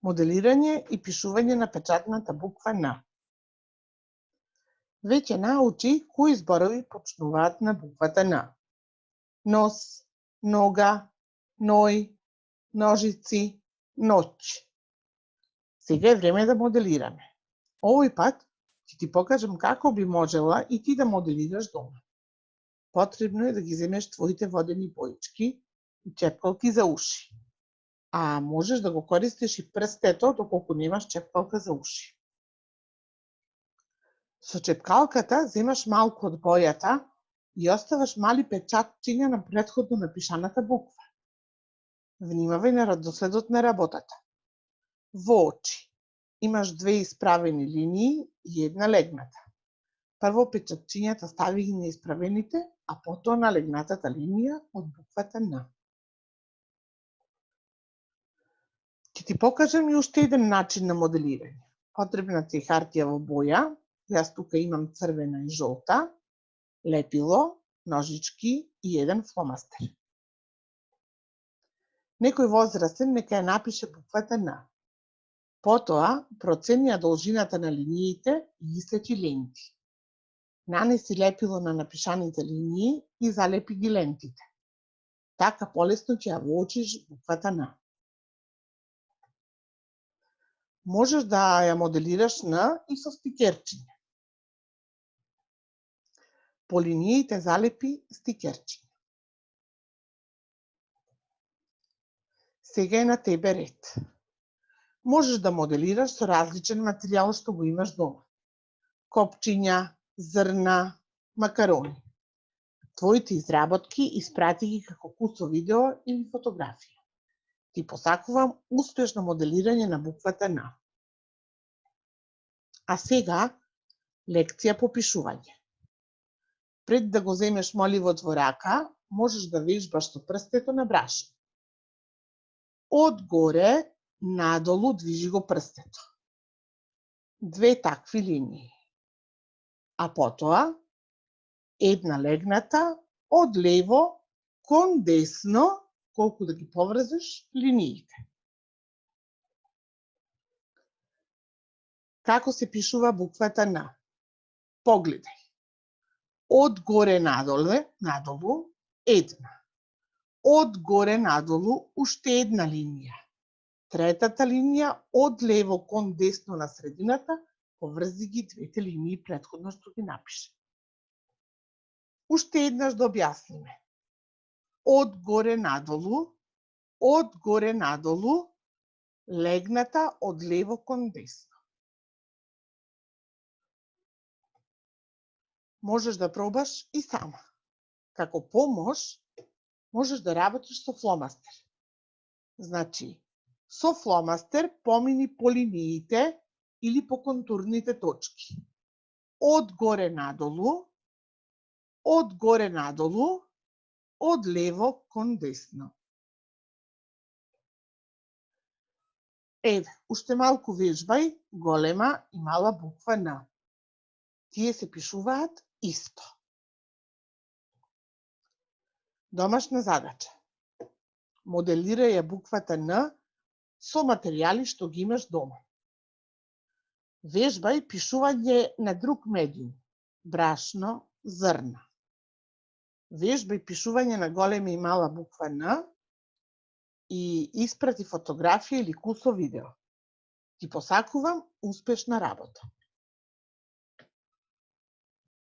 Моделирање и пишување на печатната буква Н. Веќе научи кои зборови почнуваат на буквата Н. Нос, нога, ној, ножици, ноќ. Сега е време да моделираме. Овој пат ќе ти покажам како би можела и ти да моделираш дома. Потребно е да ги земеш твоите водени боички и чепкалки за уши. А можеш да го користиш и прстето доколку немаш чепкалка за уши. Со чепкалката земаш малку од бојата и оставаш мали печатчиња на претходно напишаната буква. Внимавај на редоследот на работата. Во очи имаш две исправени линии и една легната. Прво печатчињата стави ги на исправените, а потоа на легнатата линија од буквата Н. Ќе ти покажам и уште еден начин на моделирање. Потребна ти е хартија во боја, јас тука имам црвена и жолта, лепило, ножички и еден фломастер. Некој возрастен нека ја напише буквата Н. Потоа процени ја должината на линиите и ислечи ленти. Нанеси лепило на напишаните линии и залепи ги лентите. Така полесно ќе ја воочиш буквата Н. Можеш да ја моделираш Н и со стикерчиња. По линиите залепи стикерчиња. Сега е на тебе ред. Можеш да моделираш со различен материјал што го имаш дома. Копчиња, зрна, макарони. Твоите изработки испрати ги како кусо видео или фотографија. Ти посакувам успешно моделирање на буквата Н. А сега лекција по пишување. Пред да го земеш моливот во рака, можеш да вежбаш со прстето на брашно. Од горе надолу движи го прстето. Две такви линии. А потоа една легната од лево кон десно, колку да ги поврзеш линиите. Како се пишува буквата Н? Погледај. Од горе надолу една. Од горе надолу уште една линија. Третата линија од лево кон десно на средината, поврзи ги двете линии претходно што ги напише. Уште еднаш да објасниме. Од горе надолу, легната од лево кон десно. Можеш да пробаш и сама. Како помош, можеш да работиш со фломастер. Значи, со фломастер помини по линиите или по контурните точки. Од горе надолу, од лево кон десно. Еве, уште малку вежбај голема и мала буква Н. Тие се пишуваат исто. Домашна задача. Моделирај ја буквата Н со материјали што ги имаш дома. Вежбај пишување на друг медиум, брашно, зрна. Вежбај пишување на голема и мала буква Н и испрати фотографија или кусо видео. Ти посакувам успешна работа.